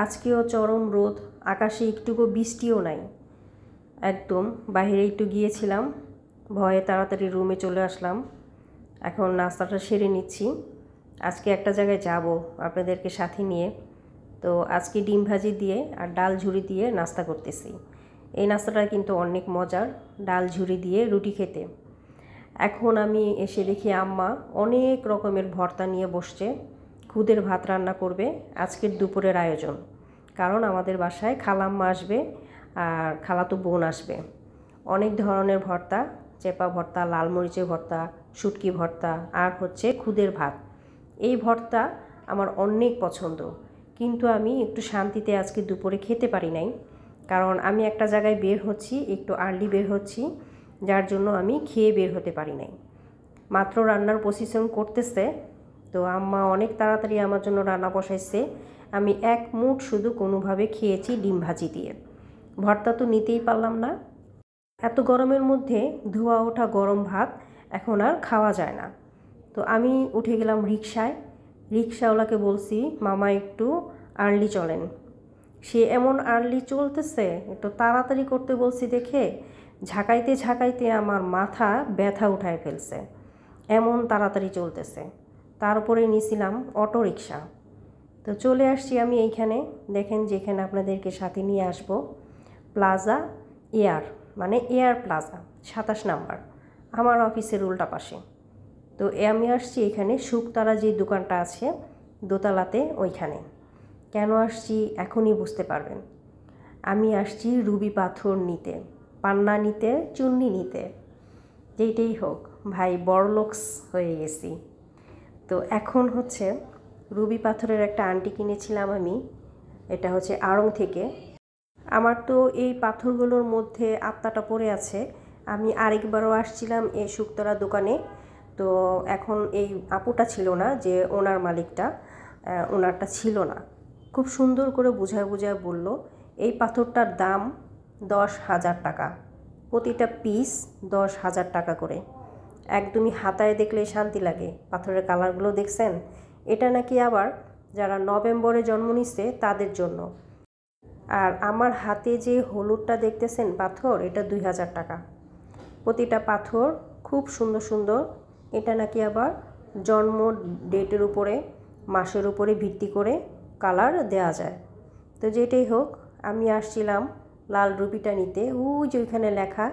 আজকেও চরম রোদ, আকাশে একটুকু বৃষ্টিও নাই। একদম বাইরে একটু গিয়েছিলাম, ভয়ে তাড়াতাড়ি রুমে চলে আসলাম। এখন নাস্তাটা সেরে নিচ্ছি। আজকে একটা জায়গায় যাব আপনাদেরকে সাথে নিয়ে। তো আজকে ডিম ভাজি দিয়ে আর ডাল ঝুরি দিয়ে নাস্তা করতেছি। এই নাস্তাটা কিন্তু অনেক মজার, ডাল ঝুরি দিয়ে রুটি খেতে। এখন আমি এসে দেখি আম্মা অনেক রকমের ভর্তা নিয়ে বসছে। খুদের ভাত রান্না করবে আজকের দুপুরের আয়োজন, কারণ আমাদের বাসায় খালাম্মা আসবে আর খালাতো বোন আসবে। অনেক ধরনের ভর্তা, চেপা ভর্তা, লাল মরিচের ভর্তা, শুটকি ভর্তা আর হচ্ছে খুদের ভাত। এই ভর্তা আমার অনেক পছন্দ, কিন্তু আমি একটু শান্তিতে আজকে দুপুরে খেতে পারি নাই, কারণ আমি একটা জায়গায় বের হচ্ছি, একটু আর্লি বের হচ্ছি, যার জন্য আমি খেয়ে বের হতে পারি নাই। মাত্র রান্নার প্রসেসিং করতেছে, তো আম্মা অনেক তাড়াতাড়ি আমার জন্য রান্না বসাইছে। আমি এক মুঠ শুধু কোনোভাবে খেয়েছি ডিম ভাজি দিয়ে। ভর্তা তো নিতেই পারলাম না। এত গরমের মধ্যে ধোয়া ওঠা গরম ভাত এখন আর খাওয়া যায় না। তো আমি উঠে গেলাম রিকশায়। রিকশাওয়ালাকে বলছি, মামা একটু আর্লি চলেন। সে এমন আর্লি চলতেছে, একটু তাড়াতাড়ি করতে বলছি দেখে ঝাঁকাইতে ঝাঁকাইতে আমার মাথা ব্যথা উঠায় ফেলছে, এমন তাড়াতাড়ি চলতেছে। তারপরে নিয়েছিলাম অটো রিকশা। তো চলে আসছি আমি এইখানে, দেখেন যেখানে আপনাদেরকে সাথে নিয়ে আসব, প্লাজা এয়ার, মানে এয়ার প্লাজা 27 নাম্বার, আমার অফিসের উল্টা পাশে। তো আমি আসছি এখানে শুকতারা যে দোকানটা আছে দোতলাতে, ওইখানে। কেন আসছি এখনই বুঝতে পারবেন। আমি আসছি রুবি পাথর নিতে, পান্না নিতে, চুন্নি নিতে, যেইটাই হোক ভাই, বড়লোকস হয়ে গেছি। তো এখন হচ্ছে রুবি পাথরের একটা আংটি কিনেছিলাম আমি, এটা হচ্ছে আড়ং থেকে। আমার তো এই পাথরগুলোর মধ্যে আত্মাটা পড়ে আছে। আমি আরেকবারও আসছিলাম এই শুকতারা দোকানে, তো এখন এই আপুটা ছিল না, যে ওনার মালিকটা, ওনারটা ছিল না। খুব সুন্দর করে বুঝায় বুঝায় বলল এই পাথরটার দাম 10,000 টাকা, প্রতিটা পিস 10,000 টাকা করে। একদমই হাতায় দেখলে শান্তি লাগে। পাথরের কালারগুলো দেখছেন? এটা নাকি আবার যারা নভেম্বরে জন্ম নিচ্ছে তাদের জন্য। আর আমার হাতে যে হলুদটা দেখতেছেন পাথর, এটা 2,000 টাকা। প্রতিটা পাথর খুব সুন্দর সুন্দর। এটা নাকি আবার জন্ম ডেটের উপরে, মাসের উপরে ভিত্তি করে কালার দেয়া যায়। তো যেটাই হোক, আমি আসছিলাম লাল রুবিটা নিতে। যে ওইখানে লেখা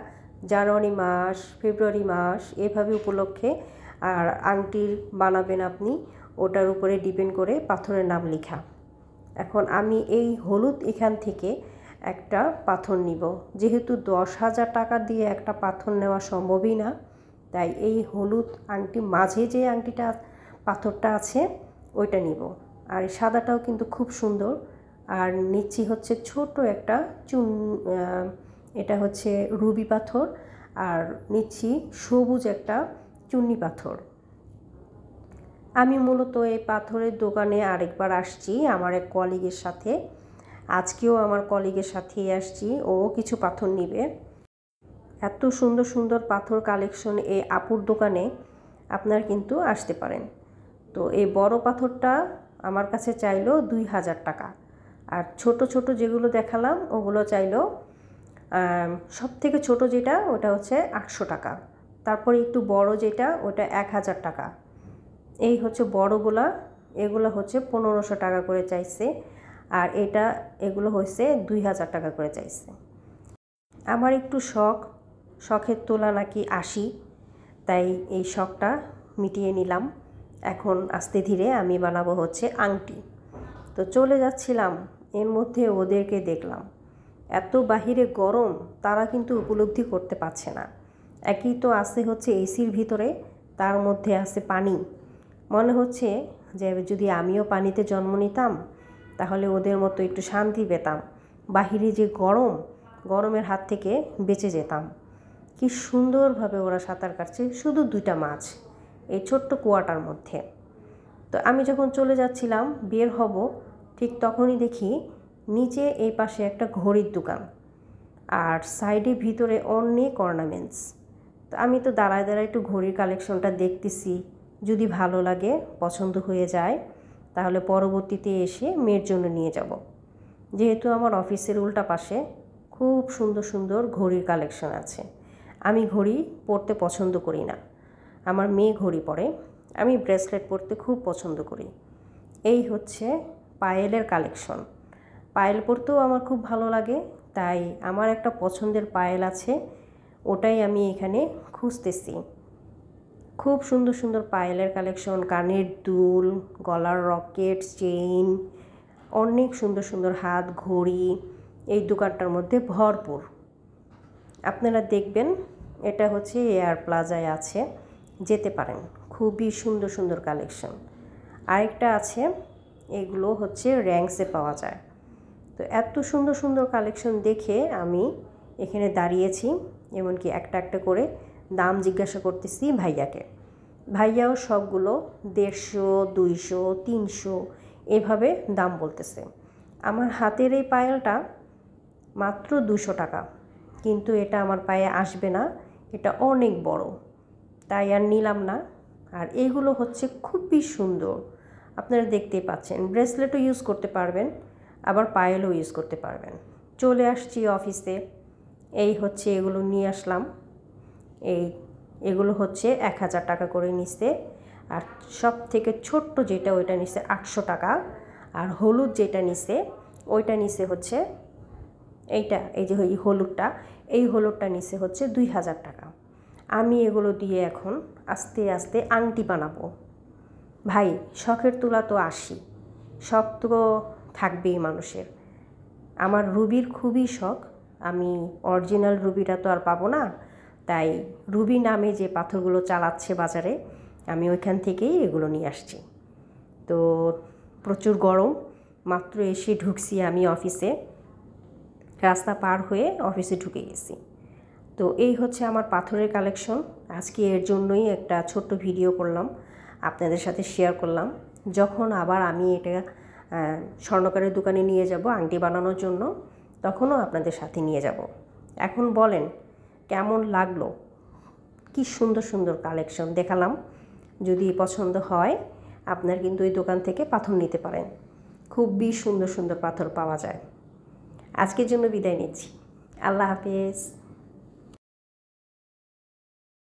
জানুয়ারি মাস, ফেব্রুয়ারি মাস এভাবে উপলক্ষে। আর আংটির বানাবেন আপনি, ওটার উপরে ডিপেন্ড করে পাথরের নাম লেখা। এখন আমি এই হলুদ এখান থেকে একটা পাথর নিব, যেহেতু 10,000 টাকা দিয়ে একটা পাথর নেওয়া সম্ভবই না, তাই এই হলুদ আংটি মাঝে যে আংটিটা পাথরটা আছে ওইটা নিব। আর এই সাদাটাও কিন্তু খুব সুন্দর। আর নিচ্ছি হচ্ছে ছোট একটা এটা হচ্ছে রুবি পাথর, আর নিচ্ছি সবুজ একটা চুন্নি পাথর। আমি মূলত এই পাথরের দোকানে আরেকবার আসছি আমার এক কলিগের সাথে। আজকেও আমার কলিগের সাথেই আসছি, ও কিছু পাথর নিবে। এত সুন্দর সুন্দর পাথর কালেকশন এই আপুর দোকানে, আপনারা কিন্তু আসতে পারেন। তো এই বড় পাথরটা আমার কাছে চাইলো 2,000 টাকা, আর ছোট ছোট যেগুলো দেখালাম ওগুলো চাইলো, সব থেকে ছোট যেটা ওটা হচ্ছে 800 টাকা। তারপরে একটু বড় যেটা ওটা 1,000 টাকা। এই হচ্ছে বড়গুলা, এগুলো হচ্ছে 1,500 টাকা করে চাইছে। আর এগুলো হচ্ছে 2,000 টাকা করে চাইছে। আমার একটু শখের তোলা নাকি 80, তাই এই শখটা মিটিয়ে নিলাম। এখন আস্তে ধীরে আমি বানাবো হচ্ছে আংটি। তো চলে যাচ্ছিলাম, এর মধ্যে ওদেরকে দেখলাম এত বাহিরে গরম, তারা কিন্তু উপলব্ধি করতে পারছে না। একই তো আছে হচ্ছে এসির ভিতরে, তার মধ্যে আছে পানি। মনে হচ্ছে যে যদি আমিও পানিতে জন্ম নিতাম তাহলে ওদের মতো একটু শান্তি পেতাম, বাহিরে যে গরমের হাত থেকে বেঁচে যেতাম। কি সুন্দরভাবে ওরা সাঁতার কাটছে, শুধু 2টা মাছ এই ছোট্ট কুয়াটার মধ্যে। তো আমি যখন চলে যাচ্ছিলাম, বের হব, ঠিক তখনই দেখি নিচে এই পাশে একটা ঘড়ির দোকান, আর সাইডে ভিতরে অনেক অর্নামেন্টস। তো আমি তো দাঁড়ায় দাঁড়ায় একটু ঘড়ির কালেকশনটা দেখতেছি, যদি ভালো লাগে, পছন্দ হয়ে যায়, তাহলে পরবর্তীতে এসে মেয়ের জন্য নিয়ে যাব। যেহেতু আমার অফিসের উল্টা পাশে খুব সুন্দর সুন্দর ঘড়ির কালেকশন আছে। আমি ঘড়ি পরতে পছন্দ করি না, আমার মেয়ে ঘড়ি পরে, আমি ব্রেসলেট পরতে খুব পছন্দ করি। এই হচ্ছে পায়েলের কালেকশন। পায়েল পরতেও আমার খুব ভালো লাগে, তাই আমার একটা পছন্দের পায়েল আছে, ওটাই আমি এখানে খুঁজতেছি। খুব সুন্দর সুন্দর পায়েলের কালেকশন, কানের দুল, গলার রকেট, চেইন, অনেক সুন্দর সুন্দর হাত ঘড়ি এই দোকানটার মধ্যে ভরপুর। আপনারা দেখবেন, এটা হচ্ছে এয়ার প্লাজায় আছে, যেতে পারেন। খুবই সুন্দর সুন্দর কালেকশন। আরেকটা আছে, এগুলো হচ্ছে র্যাঙ্কসে পাওয়া যায়। তো এত সুন্দর সুন্দর কালেকশন দেখে আমি এখানে দাঁড়িয়েছি, এমনকি একটা একটা করে দাম জিজ্ঞাসা করতেছি ভাইয়াকে। ভাইয়াও সবগুলো 150, 200, 300 এভাবে দাম বলতেছে। আমার হাতের এই পায়েলটা মাত্র 200 টাকা, কিন্তু এটা আমার পায়ে আসবে না, এটা অনেক বড়, তাই আর নিলাম না। আর এইগুলো হচ্ছে খুবই সুন্দর, আপনারা দেখতেই পাচ্ছেন। ব্রেসলেটও ইউজ করতে পারবেন, আবার পায়েলও ইউজ করতে পারবেন। চলে আসছি অফিসে, এই হচ্ছে এগুলো নিয়ে আসলাম। এগুলো হচ্ছে 1000 টাকা করে নিচ্ছে। আর সব থেকে ছোট্ট যেটা ওইটা নিচ্ছে 800 টাকা। আর হলুদ যেটা নিচ্ছে ওইটা নিচ্ছে হচ্ছে এইটা, এই যে হলুদটা, এই হলুদটা নিচ্ছে হচ্ছে 2000 টাকা। আমি এগুলো দিয়ে এখন আস্তে আস্তে আংটি বানাবো। ভাই, শখের তুলা তো 80, শখ তো থাকবেই মানুষের। আমার রুবির খুবই শখ, আমি অরিজিনাল রুবিটা তো আর পাবো না, তাই রুবি নামে যে পাথরগুলো চালাচ্ছে বাজারে, আমি ওইখান থেকেই এগুলো নিয়ে আসছি। তো প্রচুর গরম, মাত্র এসে ঢুকছি আমি অফিসে, রাস্তা পার হয়ে অফিসে ঢুকে গেছি। তো এই হচ্ছে আমার পাথরের কালেকশন। আজকে এর জন্যই একটা ছোট্ট ভিডিও করলাম, আপনাদের সাথে শেয়ার করলাম। যখন আবার আমি এটা স্বর্ণকারের দোকানে নিয়ে যাব আংটি বানানোর জন্য, তখনও আপনাদের সাথে নিয়ে যাব। এখন বলেন কেমন লাগলো, কি সুন্দর সুন্দর কালেকশন দেখালাম। যদি পছন্দ হয় আপনার কিন্তু ওই দোকান থেকে পাথর নিতে পারেন, খুবই সুন্দর সুন্দর পাথর পাওয়া যায়। আজকের জন্য বিদায় নিচ্ছি, আল্লাহ হাফেজ।